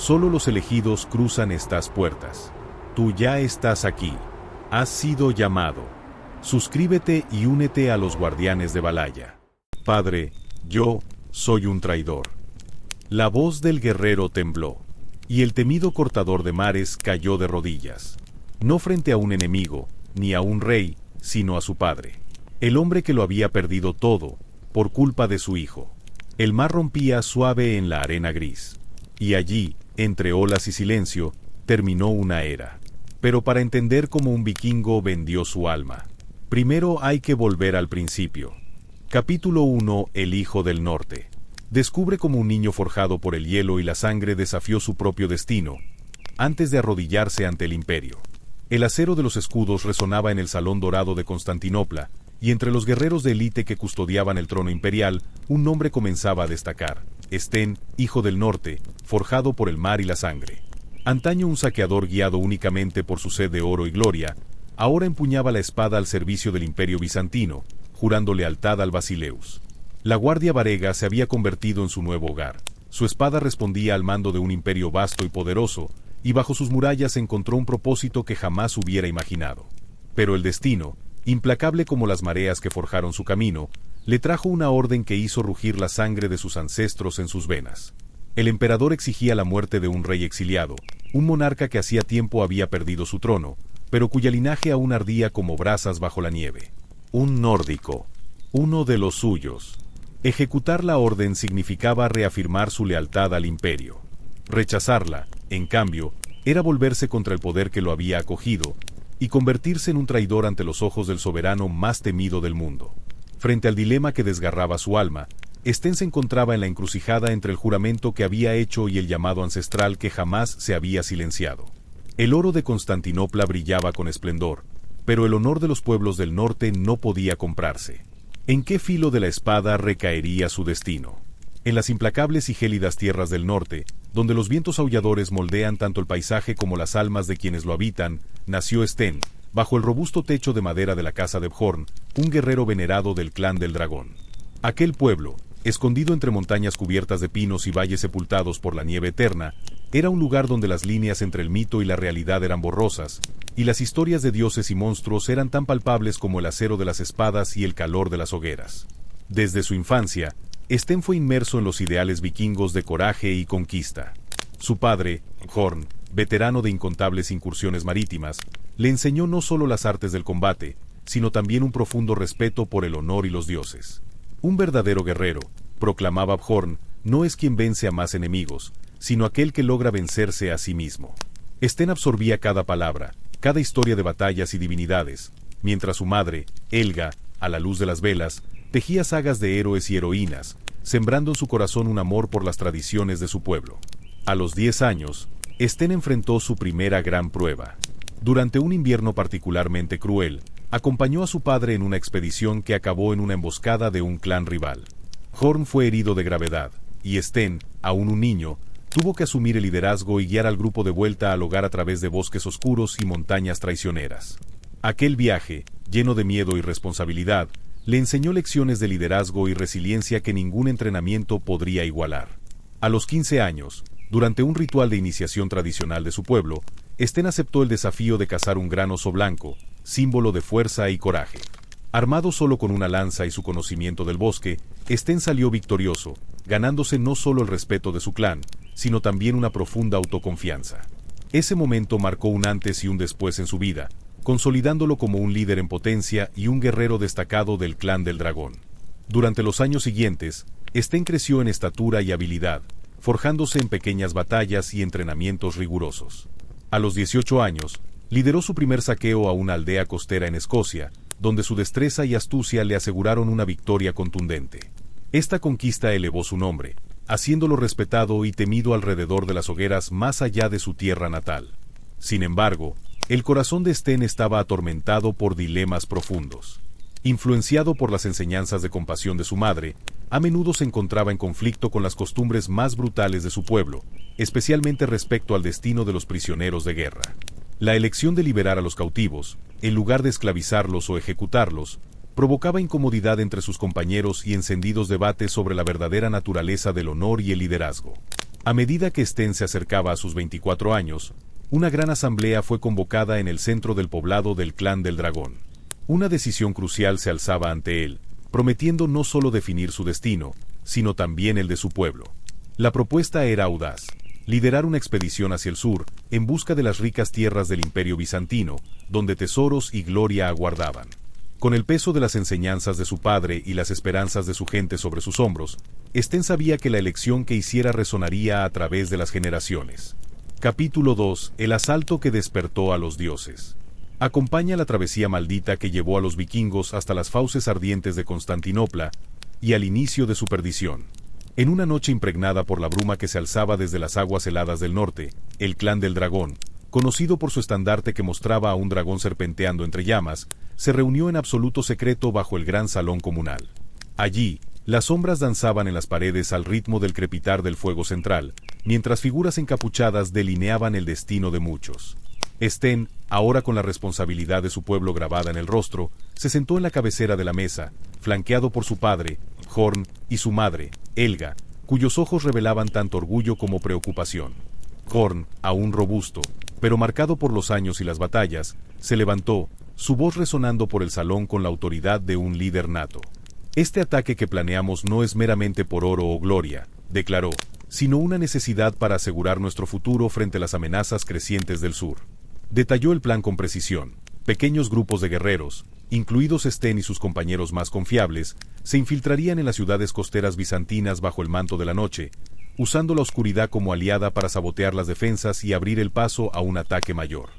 Solo los elegidos cruzan estas puertas. Tú ya estás aquí. Has sido llamado. Suscríbete y únete a los guardianes de Valhalla. Padre, yo soy un traidor. La voz del guerrero tembló, y el temido cortador de mares cayó de rodillas. No frente a un enemigo, ni a un rey, sino a su padre. El hombre que lo había perdido todo, por culpa de su hijo. El mar rompía suave en la arena gris. Y allí, entre olas y silencio, terminó una era. Pero para entender cómo un vikingo vendió su alma, primero hay que volver al principio. Capítulo 1. El Hijo del Norte. Descubre cómo un niño forjado por el hielo y la sangre desafió su propio destino, antes de arrodillarse ante el imperio. El acero de los escudos resonaba en el Salón Dorado de Constantinopla, y entre los guerreros de élite que custodiaban el trono imperial, un nombre comenzaba a destacar: Sten, hijo del norte, forjado por el mar y la sangre. Antaño un saqueador guiado únicamente por su sed de oro y gloria, ahora empuñaba la espada al servicio del imperio bizantino, jurando lealtad al Basileus. La guardia varega se había convertido en su nuevo hogar. Su espada respondía al mando de un imperio vasto y poderoso, y bajo sus murallas encontró un propósito que jamás hubiera imaginado. Pero el destino, implacable como las mareas que forjaron su camino, le trajo una orden que hizo rugir la sangre de sus ancestros en sus venas. El emperador exigía la muerte de un rey exiliado, un monarca que hacía tiempo había perdido su trono, pero cuya linaje aún ardía como brasas bajo la nieve. Un nórdico, uno de los suyos. Ejecutar la orden significaba reafirmar su lealtad al imperio. Rechazarla, en cambio, era volverse contra el poder que lo había acogido, y convertirse en un traidor ante los ojos del soberano más temido del mundo. Frente al dilema que desgarraba su alma, Sten se encontraba en la encrucijada entre el juramento que había hecho y el llamado ancestral que jamás se había silenciado. El oro de Constantinopla brillaba con esplendor, pero el honor de los pueblos del norte no podía comprarse. ¿En qué filo de la espada recaería su destino? En las implacables y gélidas tierras del norte, donde los vientos aulladores moldean tanto el paisaje como las almas de quienes lo habitan, nació Sten, bajo el robusto techo de madera de la casa de Bjorn, un guerrero venerado del clan del dragón. Aquel pueblo, escondido entre montañas cubiertas de pinos y valles sepultados por la nieve eterna, era un lugar donde las líneas entre el mito y la realidad eran borrosas, y las historias de dioses y monstruos eran tan palpables como el acero de las espadas y el calor de las hogueras. Desde su infancia, Sten fue inmerso en los ideales vikingos de coraje y conquista. Su padre, Bjorn, veterano de incontables incursiones marítimas, le enseñó no solo las artes del combate, sino también un profundo respeto por el honor y los dioses. Un verdadero guerrero, proclamaba Bjorn, no es quien vence a más enemigos, sino aquel que logra vencerse a sí mismo. Sten absorbía cada palabra, cada historia de batallas y divinidades, mientras su madre, Helga, a la luz de las velas, tejía sagas de héroes y heroínas, sembrando en su corazón un amor por las tradiciones de su pueblo. A los 10 años, Sten enfrentó su primera gran prueba. Durante un invierno particularmente cruel, acompañó a su padre en una expedición que acabó en una emboscada de un clan rival. Bjorn fue herido de gravedad, y Sten, aún un niño, tuvo que asumir el liderazgo y guiar al grupo de vuelta al hogar a través de bosques oscuros y montañas traicioneras. Aquel viaje, lleno de miedo y responsabilidad, le enseñó lecciones de liderazgo y resiliencia que ningún entrenamiento podría igualar. A los 15 años, durante un ritual de iniciación tradicional de su pueblo, Sten aceptó el desafío de cazar un gran oso blanco, símbolo de fuerza y coraje. Armado solo con una lanza y su conocimiento del bosque, Sten salió victorioso, ganándose no solo el respeto de su clan, sino también una profunda autoconfianza. Ese momento marcó un antes y un después en su vida, consolidándolo como un líder en potencia y un guerrero destacado del clan del dragón. Durante los años siguientes, Sten creció en estatura y habilidad, forjándose en pequeñas batallas y entrenamientos rigurosos. A los 18 años, lideró su primer saqueo a una aldea costera en Escocia, donde su destreza y astucia le aseguraron una victoria contundente. Esta conquista elevó su nombre, haciéndolo respetado y temido alrededor de las hogueras más allá de su tierra natal. Sin embargo, el corazón de Sten estaba atormentado por dilemas profundos. Influenciado por las enseñanzas de compasión de su madre, a menudo se encontraba en conflicto con las costumbres más brutales de su pueblo, especialmente respecto al destino de los prisioneros de guerra. La elección de liberar a los cautivos, en lugar de esclavizarlos o ejecutarlos, provocaba incomodidad entre sus compañeros y encendidos debates sobre la verdadera naturaleza del honor y el liderazgo. A medida que Sten se acercaba a sus 24 años, una gran asamblea fue convocada en el centro del poblado del clan del dragón. Una decisión crucial se alzaba ante él, prometiendo no solo definir su destino, sino también el de su pueblo. La propuesta era audaz: liderar una expedición hacia el sur, en busca de las ricas tierras del Imperio Bizantino, donde tesoros y gloria aguardaban. Con el peso de las enseñanzas de su padre y las esperanzas de su gente sobre sus hombros, Sten sabía que la elección que hiciera resonaría a través de las generaciones. Capítulo 2: El asalto que despertó a los dioses. Acompaña la travesía maldita que llevó a los vikingos hasta las fauces ardientes de Constantinopla y al inicio de su perdición. En una noche impregnada por la bruma que se alzaba desde las aguas heladas del norte, el clan del dragón, conocido por su estandarte que mostraba a un dragón serpenteando entre llamas, se reunió en absoluto secreto bajo el gran salón comunal. Allí, las sombras danzaban en las paredes al ritmo del crepitar del fuego central, mientras figuras encapuchadas delineaban el destino de muchos. Sten, ahora con la responsabilidad de su pueblo grabada en el rostro, se sentó en la cabecera de la mesa, flanqueado por su padre, Horn, y su madre, Helga, cuyos ojos revelaban tanto orgullo como preocupación. Horn, aún robusto, pero marcado por los años y las batallas, se levantó, su voz resonando por el salón con la autoridad de un líder nato. «Este ataque que planeamos no es meramente por oro o gloria», declaró, «sino una necesidad para asegurar nuestro futuro frente a las amenazas crecientes del sur». Detalló el plan con precisión. Pequeños grupos de guerreros, incluidos Sten y sus compañeros más confiables, se infiltrarían en las ciudades costeras bizantinas bajo el manto de la noche, usando la oscuridad como aliada para sabotear las defensas y abrir el paso a un ataque mayor.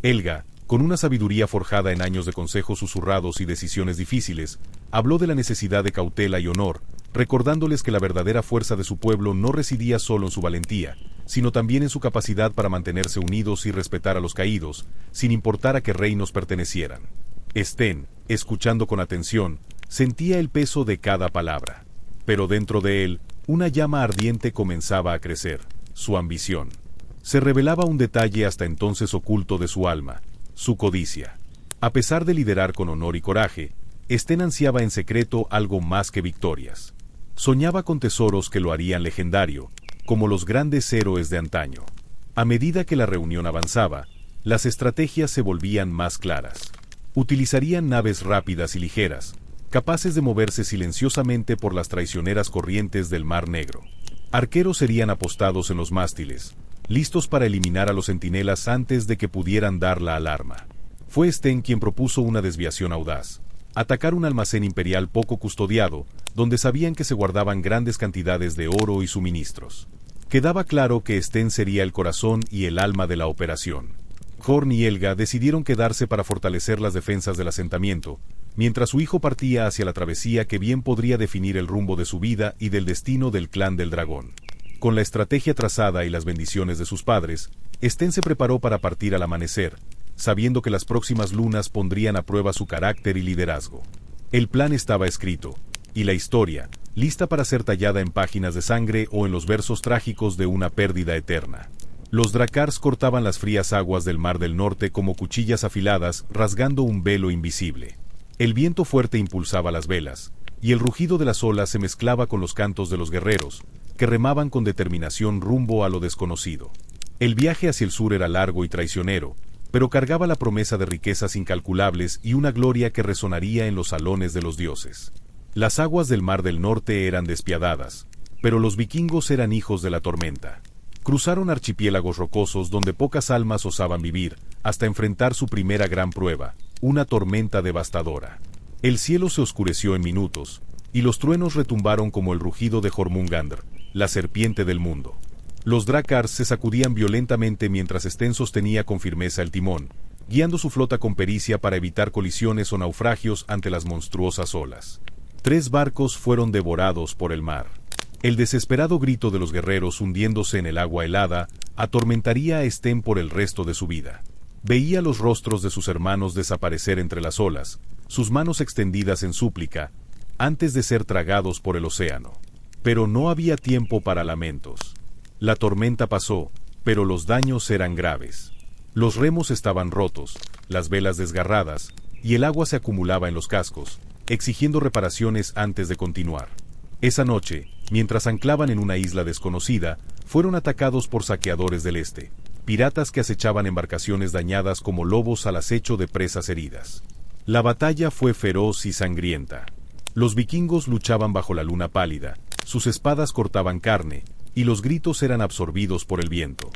Helga, con una sabiduría forjada en años de consejos susurrados y decisiones difíciles, habló de la necesidad de cautela y honor, recordándoles que la verdadera fuerza de su pueblo no residía solo en su valentía, sino también en su capacidad para mantenerse unidos y respetar a los caídos, sin importar a qué reinos pertenecieran. Sten, escuchando con atención, sentía el peso de cada palabra. Pero dentro de él, una llama ardiente comenzaba a crecer: su ambición. Se revelaba un detalle hasta entonces oculto de su alma: su codicia. A pesar de liderar con honor y coraje, Sten ansiaba en secreto algo más que victorias. Soñaba con tesoros que lo harían legendario, como los grandes héroes de antaño. A medida que la reunión avanzaba, las estrategias se volvían más claras. Utilizarían naves rápidas y ligeras, capaces de moverse silenciosamente por las traicioneras corrientes del Mar Negro. Arqueros serían apostados en los mástiles, listos para eliminar a los centinelas antes de que pudieran dar la alarma. Fue Sten quien propuso una desviación audaz: atacar un almacén imperial poco custodiado, donde sabían que se guardaban grandes cantidades de oro y suministros. Quedaba claro que Sten sería el corazón y el alma de la operación. Horn y Helga decidieron quedarse para fortalecer las defensas del asentamiento, mientras su hijo partía hacia la travesía que bien podría definir el rumbo de su vida y del destino del clan del dragón. Con la estrategia trazada y las bendiciones de sus padres, Sten se preparó para partir al amanecer, sabiendo que las próximas lunas pondrían a prueba su carácter y liderazgo. El plan estaba escrito, y la historia, lista para ser tallada en páginas de sangre o en los versos trágicos de una pérdida eterna. Los Drakkars cortaban las frías aguas del Mar del Norte como cuchillas afiladas, rasgando un velo invisible. El viento fuerte impulsaba las velas, y el rugido de las olas se mezclaba con los cantos de los guerreros, que remaban con determinación rumbo a lo desconocido. El viaje hacia el sur era largo y traicionero, pero cargaba la promesa de riquezas incalculables y una gloria que resonaría en los salones de los dioses. Las aguas del Mar del Norte eran despiadadas, pero los vikingos eran hijos de la tormenta. Cruzaron archipiélagos rocosos donde pocas almas osaban vivir, hasta enfrentar su primera gran prueba, una tormenta devastadora. El cielo se oscureció en minutos, y los truenos retumbaron como el rugido de Jormungandr, la serpiente del mundo. Los Drakkars se sacudían violentamente mientras Sten sostenía con firmeza el timón, guiando su flota con pericia para evitar colisiones o naufragios ante las monstruosas olas. 3 barcos fueron devorados por el mar. El desesperado grito de los guerreros hundiéndose en el agua helada atormentaría a Sten por el resto de su vida. Veía los rostros de sus hermanos desaparecer entre las olas, sus manos extendidas en súplica, antes de ser tragados por el océano. Pero no había tiempo para lamentos. La tormenta pasó, pero los daños eran graves. Los remos estaban rotos, las velas desgarradas, y el agua se acumulaba en los cascos, exigiendo reparaciones antes de continuar. Esa noche, mientras anclaban en una isla desconocida, fueron atacados por saqueadores del este, piratas que acechaban embarcaciones dañadas como lobos al acecho de presas heridas. La batalla fue feroz y sangrienta. Los vikingos luchaban bajo la luna pálida, sus espadas cortaban carne, y los gritos eran absorbidos por el viento.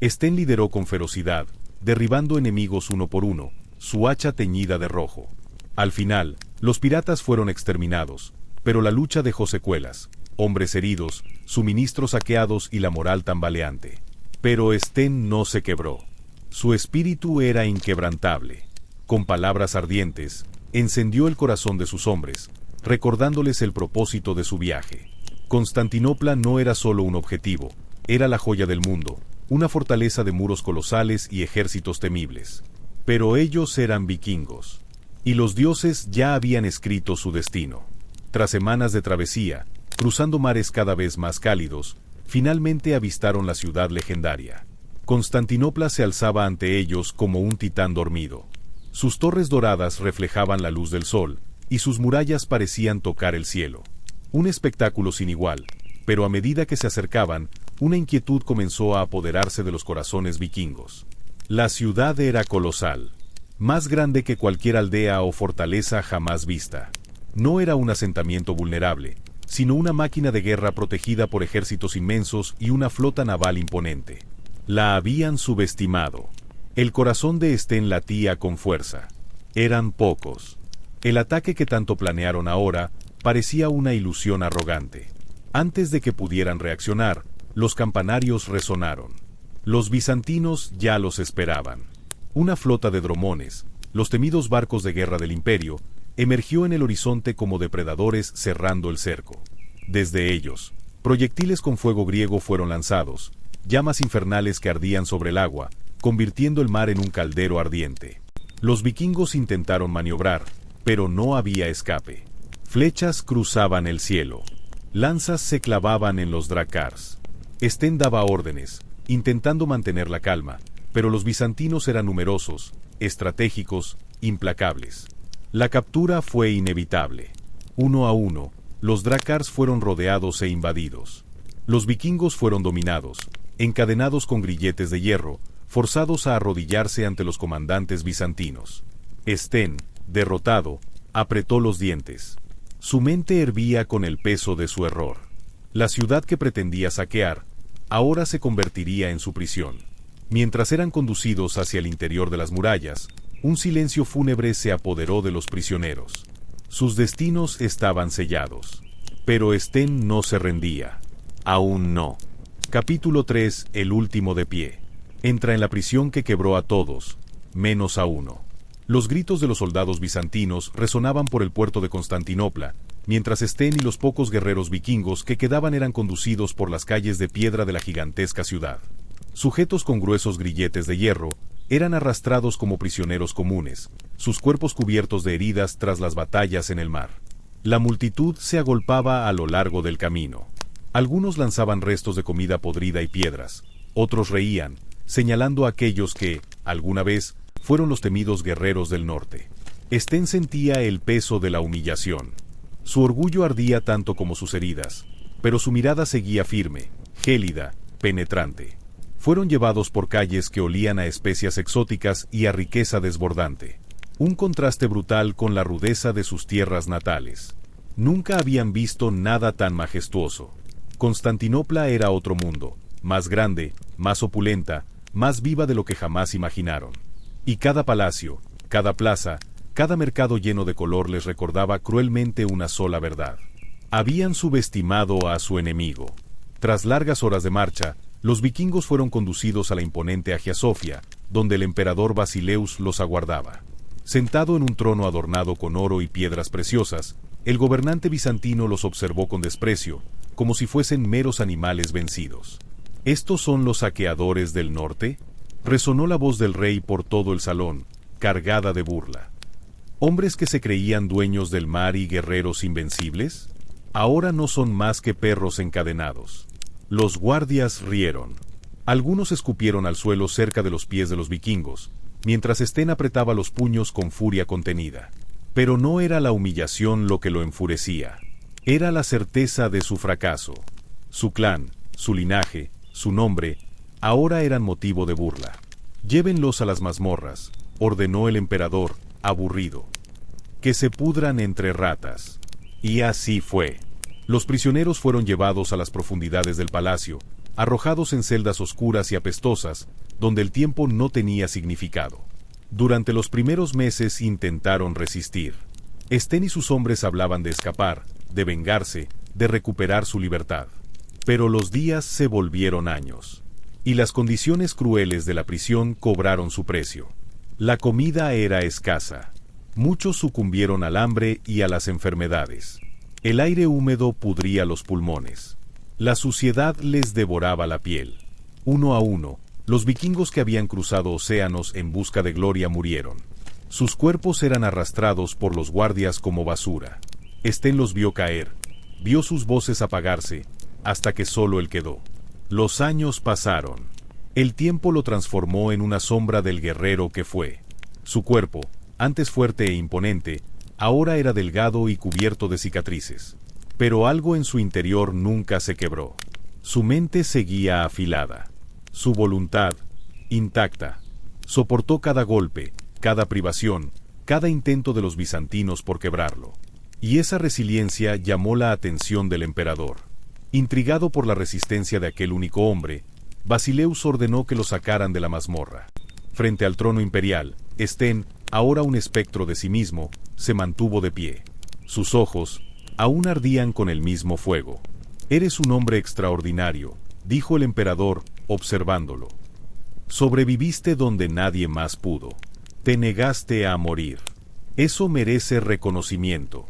Sten lideró con ferocidad, derribando enemigos uno por uno, su hacha teñida de rojo. Al final, los piratas fueron exterminados, pero la lucha dejó secuelas, hombres heridos, suministros saqueados y la moral tambaleante. Pero Sten no se quebró. Su espíritu era inquebrantable. Con palabras ardientes, encendió el corazón de sus hombres, recordándoles el propósito de su viaje. Constantinopla no era solo un objetivo, era la joya del mundo, una fortaleza de muros colosales y ejércitos temibles. Pero ellos eran vikingos. Y los dioses ya habían escrito su destino. Tras semanas de travesía, cruzando mares cada vez más cálidos, finalmente avistaron la ciudad legendaria. Constantinopla se alzaba ante ellos como un titán dormido. Sus torres doradas reflejaban la luz del sol, y sus murallas parecían tocar el cielo. Un espectáculo sin igual, pero a medida que se acercaban, una inquietud comenzó a apoderarse de los corazones vikingos. La ciudad era colosal, más grande que cualquier aldea o fortaleza jamás vista. No era un asentamiento vulnerable, sino una máquina de guerra protegida por ejércitos inmensos y una flota naval imponente. La habían subestimado. El corazón de Sten latía con fuerza. Eran pocos. El ataque que tanto planearon ahora parecía una ilusión arrogante. Antes de que pudieran reaccionar, los campanarios resonaron. Los bizantinos ya los esperaban. Una flota de dromones, los temidos barcos de guerra del imperio, emergió en el horizonte como depredadores cerrando el cerco. Desde ellos, proyectiles con fuego griego fueron lanzados, llamas infernales que ardían sobre el agua, convirtiendo el mar en un caldero ardiente. Los vikingos intentaron maniobrar, pero no había escape. Flechas cruzaban el cielo. Lanzas se clavaban en los drakars. Sten daba órdenes, intentando mantener la calma, pero los bizantinos eran numerosos, estratégicos, implacables. La captura fue inevitable. Uno a uno, los drakars fueron rodeados e invadidos. Los vikingos fueron dominados, encadenados con grilletes de hierro, forzados a arrodillarse ante los comandantes bizantinos. Sten, derrotado, apretó los dientes. Su mente hervía con el peso de su error. La ciudad que pretendía saquear, ahora se convertiría en su prisión. Mientras eran conducidos hacia el interior de las murallas, un silencio fúnebre se apoderó de los prisioneros. Sus destinos estaban sellados. Pero Sten no se rendía. Aún no. Capítulo 3. El último de pie. Entra en la prisión que quebró a todos, menos a uno. Los gritos de los soldados bizantinos resonaban por el puerto de Constantinopla, mientras Sten y los pocos guerreros vikingos que quedaban eran conducidos por las calles de piedra de la gigantesca ciudad. Sujetos con gruesos grilletes de hierro, eran arrastrados como prisioneros comunes, sus cuerpos cubiertos de heridas tras las batallas en el mar. La multitud se agolpaba a lo largo del camino. Algunos lanzaban restos de comida podrida y piedras, otros reían, señalando a aquellos que, alguna vez, fueron los temidos guerreros del norte. Sten sentía el peso de la humillación. Su orgullo ardía tanto como sus heridas, pero su mirada seguía firme, gélida, penetrante. Fueron llevados por calles que olían a especias exóticas y a riqueza desbordante. Un contraste brutal con la rudeza de sus tierras natales. Nunca habían visto nada tan majestuoso. Constantinopla era otro mundo, más grande, más opulenta, más viva de lo que jamás imaginaron. Y cada palacio, cada plaza, cada mercado lleno de color les recordaba cruelmente una sola verdad. Habían subestimado a su enemigo. Tras largas horas de marcha, los vikingos fueron conducidos a la imponente Hagia Sofia, donde el emperador Basileus los aguardaba. Sentado en un trono adornado con oro y piedras preciosas, el gobernante bizantino los observó con desprecio, como si fuesen meros animales vencidos. ¿Estos son los saqueadores del norte? Resonó la voz del rey por todo el salón, cargada de burla. ¿Hombres que se creían dueños del mar y guerreros invencibles? Ahora no son más que perros encadenados. Los guardias rieron. Algunos escupieron al suelo cerca de los pies de los vikingos, mientras Sten apretaba los puños con furia contenida. Pero no era la humillación lo que lo enfurecía. Era la certeza de su fracaso. Su clan, su linaje, su nombre, ahora eran motivo de burla. Llévenlos a las mazmorras, ordenó el emperador, aburrido. Que se pudran entre ratas. Y así fue. Los prisioneros fueron llevados a las profundidades del palacio, arrojados en celdas oscuras y apestosas, donde el tiempo no tenía significado. Durante los primeros meses intentaron resistir. Sten y sus hombres hablaban de escapar, de vengarse, de recuperar su libertad. Pero los días se volvieron años. Y las condiciones crueles de la prisión cobraron su precio. La comida era escasa. Muchos sucumbieron al hambre y a las enfermedades. El aire húmedo pudría los pulmones. La suciedad les devoraba la piel. Uno a uno, los vikingos que habían cruzado océanos en busca de gloria murieron. Sus cuerpos eran arrastrados por los guardias como basura. Sten los vio caer, vio sus voces apagarse, hasta que solo él quedó. Los años pasaron. El tiempo lo transformó en una sombra del guerrero que fue. Su cuerpo, antes fuerte e imponente, ahora era delgado y cubierto de cicatrices. Pero algo en su interior nunca se quebró. Su mente seguía afilada. Su voluntad, intacta. Soportó cada golpe, cada privación, cada intento de los bizantinos por quebrarlo. Y esa resiliencia llamó la atención del emperador. Intrigado por la resistencia de aquel único hombre, Basileus ordenó que lo sacaran de la mazmorra. Frente al trono imperial, Sten, ahora un espectro de sí mismo, se mantuvo de pie. Sus ojos aún ardían con el mismo fuego. «Eres un hombre extraordinario», dijo el emperador, observándolo. «Sobreviviste donde nadie más pudo. Te negaste a morir. Eso merece reconocimiento».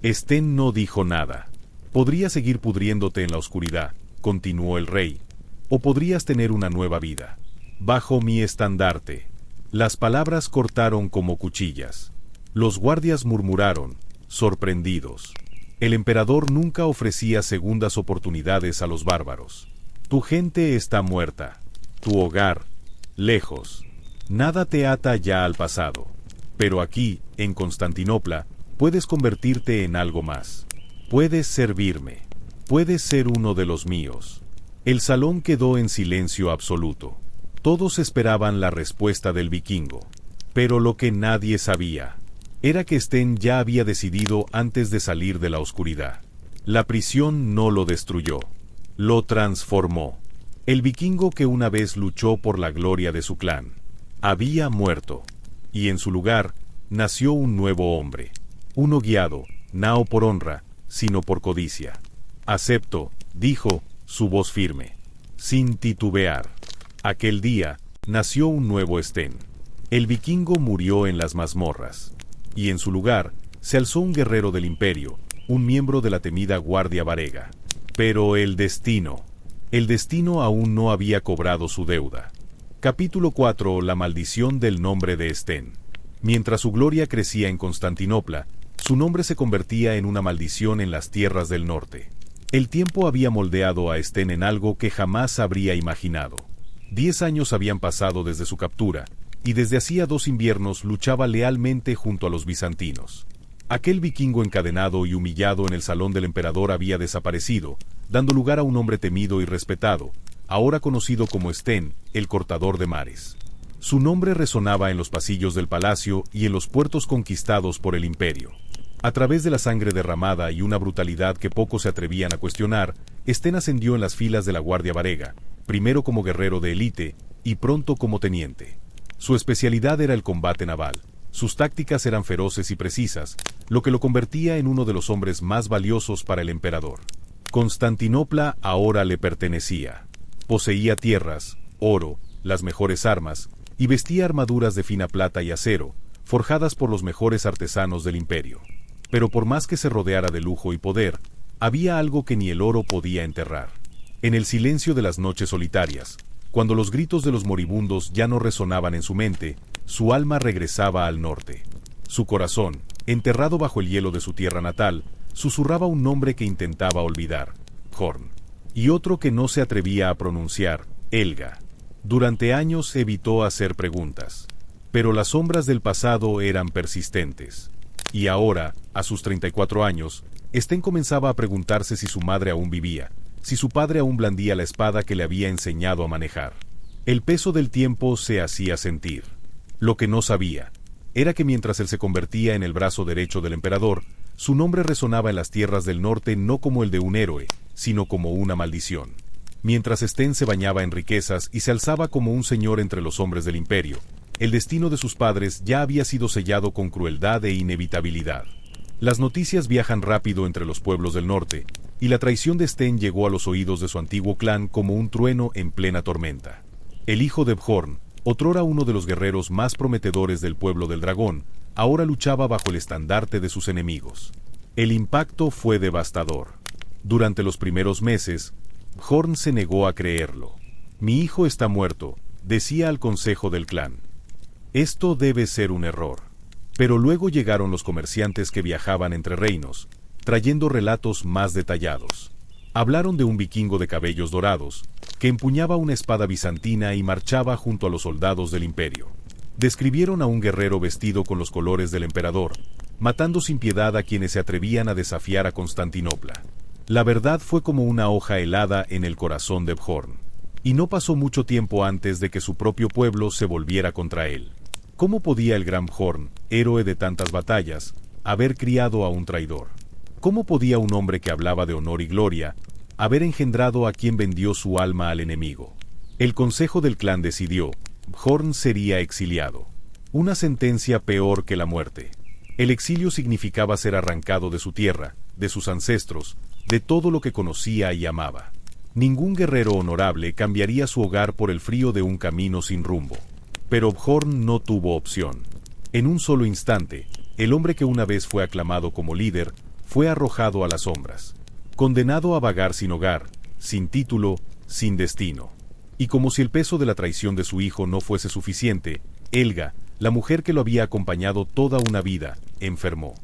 Sten no dijo nada. «Podrías seguir pudriéndote en la oscuridad», continuó el rey, «o podrías tener una nueva vida. Bajo mi estandarte». Las palabras cortaron como cuchillas. Los guardias murmuraron, sorprendidos. El emperador nunca ofrecía segundas oportunidades a los bárbaros. Tu gente está muerta. Tu hogar, lejos. Nada te ata ya al pasado. Pero aquí, en Constantinopla, puedes convertirte en algo más. Puedes servirme. Puedes ser uno de los míos. El salón quedó en silencio absoluto. Todos esperaban la respuesta del vikingo. Pero lo que nadie sabía era que Sten ya había decidido antes de salir de la oscuridad. La prisión no lo destruyó, lo transformó. El vikingo que una vez luchó por la gloria de su clan había muerto, y en su lugar nació un nuevo hombre, uno guiado, no por honra, sino por codicia. «Acepto», dijo, su voz firme, sin titubear. Aquel día nació un nuevo Sten. El vikingo murió en las mazmorras, y en su lugar se alzó un guerrero del imperio, un miembro de la temida Guardia Varega. Pero el destino aún no había cobrado su deuda. Capítulo 4. La maldición del nombre de Sten. Mientras su gloria crecía en Constantinopla, su nombre se convertía en una maldición en las tierras del norte. El tiempo había moldeado a Sten en algo que jamás habría imaginado. 10 años habían pasado desde su captura, y desde hacía 2 inviernos luchaba lealmente junto a los bizantinos. Aquel vikingo encadenado y humillado en el salón del emperador había desaparecido, dando lugar a un hombre temido y respetado, ahora conocido como Sten, el cortador de mares. Su nombre resonaba en los pasillos del palacio y en los puertos conquistados por el imperio. A través de la sangre derramada y una brutalidad que pocos se atrevían a cuestionar, Sten ascendió en las filas de la Guardia Varega, primero como guerrero de élite y pronto como teniente. Su especialidad era el combate naval. Sus tácticas eran feroces y precisas, lo que lo convertía en uno de los hombres más valiosos para el emperador. Constantinopla ahora le pertenecía. Poseía tierras, oro, las mejores armas, y vestía armaduras de fina plata y acero, forjadas por los mejores artesanos del imperio. Pero por más que se rodeara de lujo y poder, había algo que ni el oro podía enterrar. En el silencio de las noches solitarias, cuando los gritos de los moribundos ya no resonaban en su mente, su alma regresaba al norte. Su corazón, enterrado bajo el hielo de su tierra natal, susurraba un nombre que intentaba olvidar, Horn, y otro que no se atrevía a pronunciar, Helga. Durante años evitó hacer preguntas, pero las sombras del pasado eran persistentes. Y ahora, a sus 34 años, Sten comenzaba a preguntarse si su madre aún vivía, si su padre aún blandía la espada que le había enseñado a manejar. El peso del tiempo se hacía sentir. Lo que no sabía era que mientras él se convertía en el brazo derecho del emperador, su nombre resonaba en las tierras del norte no como el de un héroe, sino como una maldición. Mientras Sten se bañaba en riquezas y se alzaba como un señor entre los hombres del imperio, el destino de sus padres ya había sido sellado con crueldad e inevitabilidad. Las noticias viajan rápido entre los pueblos del norte, y la traición de Sten llegó a los oídos de su antiguo clan como un trueno en plena tormenta. El hijo de Bjorn, otrora uno de los guerreros más prometedores del pueblo del dragón, ahora luchaba bajo el estandarte de sus enemigos. El impacto fue devastador. Durante los primeros meses, Bjorn se negó a creerlo. «Mi hijo está muerto», decía al consejo del clan. «Esto debe ser un error». Pero luego llegaron los comerciantes que viajaban entre reinos, trayendo relatos más detallados. Hablaron de un vikingo de cabellos dorados, que empuñaba una espada bizantina y marchaba junto a los soldados del imperio. Describieron a un guerrero vestido con los colores del emperador, matando sin piedad a quienes se atrevían a desafiar a Constantinopla. La verdad fue como una hoja helada en el corazón de Bjorn. Y no pasó mucho tiempo antes de que su propio pueblo se volviera contra él. ¿Cómo podía el gran Bjorn, héroe de tantas batallas, haber criado a un traidor? ¿Cómo podía un hombre que hablaba de honor y gloria haber engendrado a quien vendió su alma al enemigo? El consejo del clan decidió: Bjorn sería exiliado. Una sentencia peor que la muerte. El exilio significaba ser arrancado de su tierra, de sus ancestros, de todo lo que conocía y amaba. Ningún guerrero honorable cambiaría su hogar por el frío de un camino sin rumbo. Pero Bjorn no tuvo opción. En un solo instante, el hombre que una vez fue aclamado como líder, fue arrojado a las sombras. Condenado a vagar sin hogar, sin título, sin destino. Y como si el peso de la traición de su hijo no fuese suficiente, Helga, la mujer que lo había acompañado toda una vida, enfermó.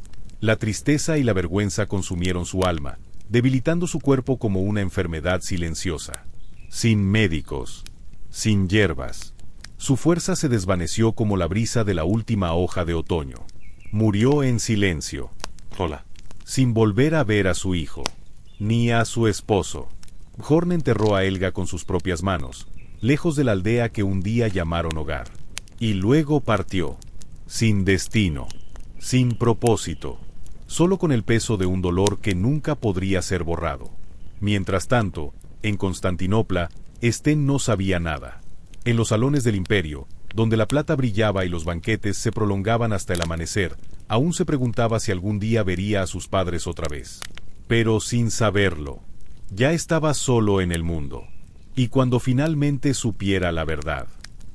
La tristeza y la vergüenza consumieron su alma, debilitando su cuerpo como una enfermedad silenciosa. Sin médicos, sin hierbas. Su fuerza se desvaneció como la brisa de la última hoja de otoño. Murió en silencio. Sin volver a ver a su hijo, ni a su esposo. Bjorn enterró a Helga con sus propias manos, lejos de la aldea que un día llamaron hogar. Y luego partió, sin destino, sin propósito, solo con el peso de un dolor que nunca podría ser borrado. Mientras tanto, en Constantinopla, Sten no sabía nada. En los salones del imperio, donde la plata brillaba y los banquetes se prolongaban hasta el amanecer, aún se preguntaba si algún día vería a sus padres otra vez. Pero sin saberlo, ya estaba solo en el mundo. Y cuando finalmente supiera la verdad,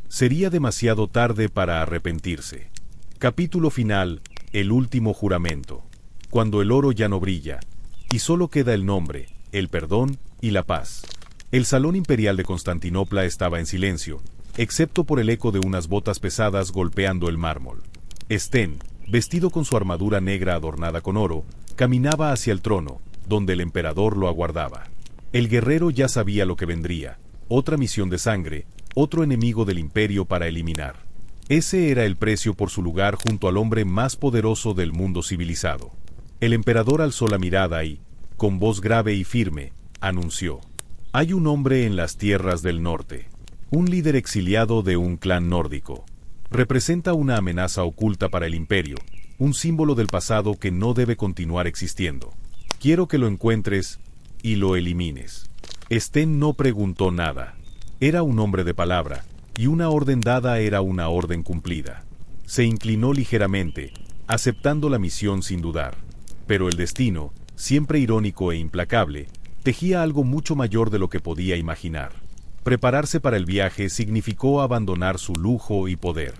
sería demasiado tarde para arrepentirse. Capítulo final: el último juramento. Cuando el oro ya no brilla, y solo queda el nombre, el perdón y la paz. El salón imperial de Constantinopla estaba en silencio, excepto por el eco de unas botas pesadas golpeando el mármol. Sten, vestido con su armadura negra adornada con oro, caminaba hacia el trono, donde el emperador lo aguardaba. El guerrero ya sabía lo que vendría: otra misión de sangre, otro enemigo del imperio para eliminar. Ese era el precio por su lugar junto al hombre más poderoso del mundo civilizado. El emperador alzó la mirada y, con voz grave y firme, anunció: «Hay un hombre en las tierras del norte, un líder exiliado de un clan nórdico. Representa una amenaza oculta para el imperio, un símbolo del pasado que no debe continuar existiendo. Quiero que lo encuentres y lo elimines». Sten no preguntó nada. Era un hombre de palabra, y una orden dada era una orden cumplida. Se inclinó ligeramente, aceptando la misión sin dudar. Pero el destino, siempre irónico e implacable, tejía algo mucho mayor de lo que podía imaginar. Prepararse para el viaje significó abandonar su lujo y poder.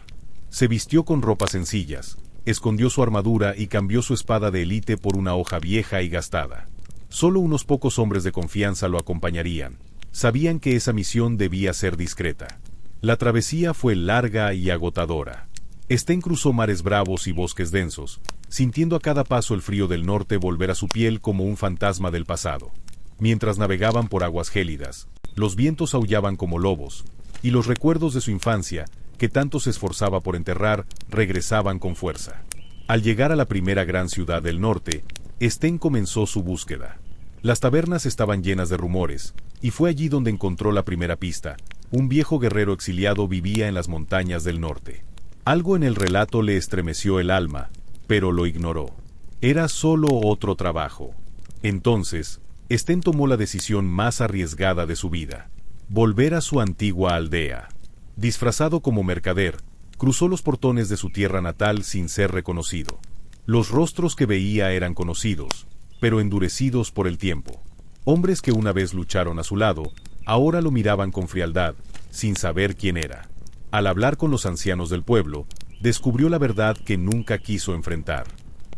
Se vistió con ropas sencillas, escondió su armadura y cambió su espada de élite por una hoja vieja y gastada. Solo unos pocos hombres de confianza lo acompañarían. Sabían que esa misión debía ser discreta. La travesía fue larga y agotadora. Sten cruzó mares bravos y bosques densos, sintiendo a cada paso el frío del norte volver a su piel como un fantasma del pasado. Mientras navegaban por aguas gélidas, los vientos aullaban como lobos, y los recuerdos de su infancia, que tanto se esforzaba por enterrar, regresaban con fuerza. Al llegar a la primera gran ciudad del norte, Sten comenzó su búsqueda. Las tabernas estaban llenas de rumores, y fue allí donde encontró la primera pista. Un viejo guerrero exiliado vivía en las montañas del norte. Algo en el relato le estremeció el alma, pero lo ignoró. Era solo otro trabajo. Entonces, Sten tomó la decisión más arriesgada de su vida: volver a su antigua aldea. Disfrazado como mercader, cruzó los portones de su tierra natal sin ser reconocido. Los rostros que veía eran conocidos, pero endurecidos por el tiempo. Hombres que una vez lucharon a su lado, ahora lo miraban con frialdad, sin saber quién era. Al hablar con los ancianos del pueblo, descubrió la verdad que nunca quiso enfrentar.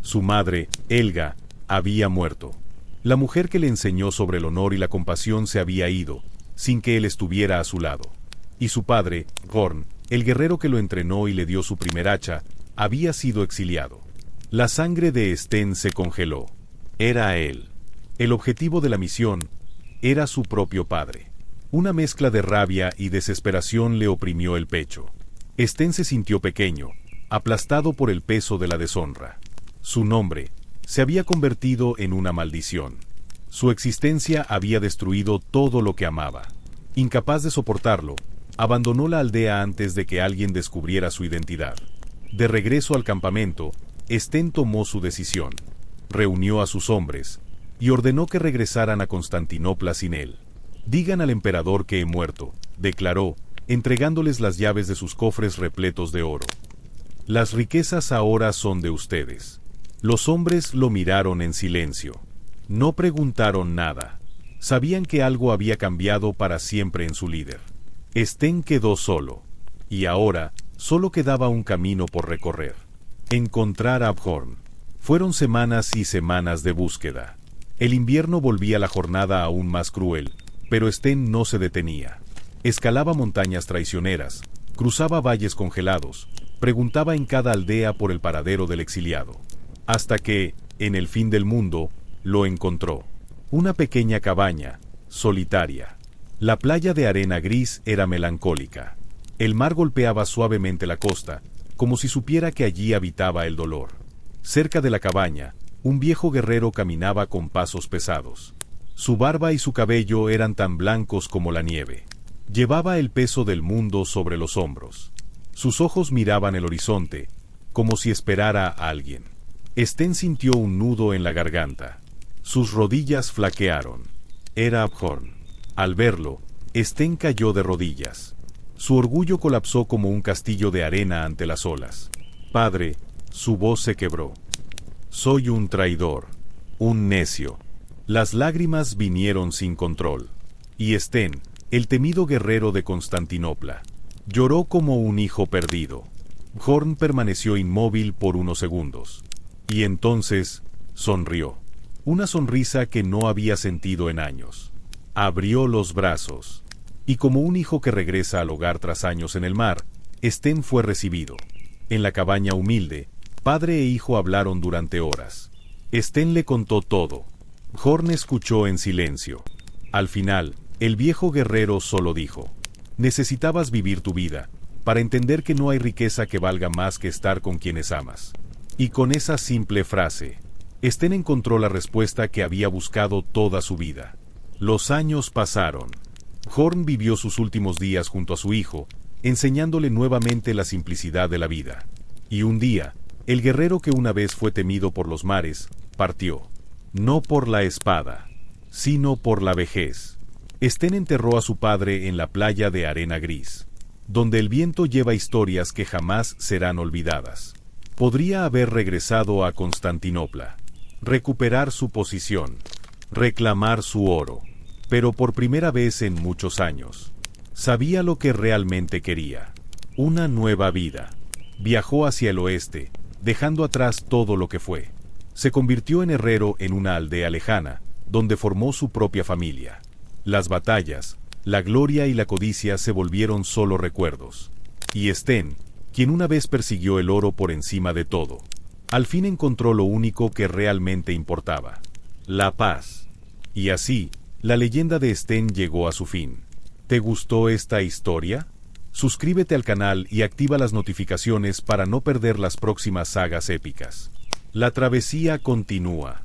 Su madre, Helga, había muerto. La mujer que le enseñó sobre el honor y la compasión se había ido, sin que él estuviera a su lado. Y su padre, Gorn, el guerrero que lo entrenó y le dio su primer hacha, había sido exiliado. La sangre de Sten se congeló. Era él. El objetivo de la misión era su propio padre. Una mezcla de rabia y desesperación le oprimió el pecho. Sten se sintió pequeño, aplastado por el peso de la deshonra. Su nombre se había convertido en una maldición. Su existencia había destruido todo lo que amaba. Incapaz de soportarlo, abandonó la aldea antes de que alguien descubriera su identidad. De regreso al campamento, Sten tomó su decisión. Reunió a sus hombres y ordenó que regresaran a Constantinopla sin él. «Digan al emperador que he muerto», declaró, entregándoles las llaves de sus cofres repletos de oro. «Las riquezas ahora son de ustedes». Los hombres lo miraron en silencio. No preguntaron nada. Sabían que algo había cambiado para siempre en su líder. Sten quedó solo. Y ahora, solo quedaba un camino por recorrer: encontrar a Abhorn. Fueron semanas y semanas de búsqueda. El invierno volvía la jornada aún más cruel, pero Sten no se detenía. Escalaba montañas traicioneras, cruzaba valles congelados, preguntaba en cada aldea por el paradero del exiliado. Hasta que, en el fin del mundo, lo encontró. Una pequeña cabaña, solitaria. La playa de arena gris era melancólica. El mar golpeaba suavemente la costa, como si supiera que allí habitaba el dolor. Cerca de la cabaña, un viejo guerrero caminaba con pasos pesados. Su barba y su cabello eran tan blancos como la nieve. Llevaba el peso del mundo sobre los hombros. Sus ojos miraban el horizonte, como si esperara a alguien. Sten sintió un nudo en la garganta. Sus rodillas flaquearon. Era Abhorn. Al verlo, Sten cayó de rodillas. Su orgullo colapsó como un castillo de arena ante las olas. «Padre», su voz se quebró. «Soy un traidor, un necio». Las lágrimas vinieron sin control. Y Sten, el temido guerrero de Constantinopla, lloró como un hijo perdido. Abhorn permaneció inmóvil por unos segundos. Y entonces, sonrió. Una sonrisa que no había sentido en años. Abrió los brazos. Y como un hijo que regresa al hogar tras años en el mar, Sten fue recibido. En la cabaña humilde, padre e hijo hablaron durante horas. Sten le contó todo. Abhorn escuchó en silencio. Al final, el viejo guerrero solo dijo: «Necesitabas vivir tu vida, para entender que no hay riqueza que valga más que estar con quienes amas». Y con esa simple frase, Sten encontró la respuesta que había buscado toda su vida. Los años pasaron. Abhorn vivió sus últimos días junto a su hijo, enseñándole nuevamente la simplicidad de la vida. Y un día, el guerrero que una vez fue temido por los mares, partió. No por la espada, sino por la vejez. Sten enterró a su padre en la playa de arena gris, donde el viento lleva historias que jamás serán olvidadas. Podría haber regresado a Constantinopla, recuperar su posición, reclamar su oro, pero por primera vez en muchos años, sabía lo que realmente quería: una nueva vida. Viajó hacia el oeste, dejando atrás todo lo que fue. Se convirtió en herrero en una aldea lejana, donde formó su propia familia. Las batallas, la gloria y la codicia se volvieron solo recuerdos. Y Sten, quien una vez persiguió el oro por encima de todo, al fin encontró lo único que realmente importaba: la paz. Y así, la leyenda de Sten llegó a su fin. ¿Te gustó esta historia? Suscríbete al canal y activa las notificaciones para no perder las próximas sagas épicas. La travesía continúa.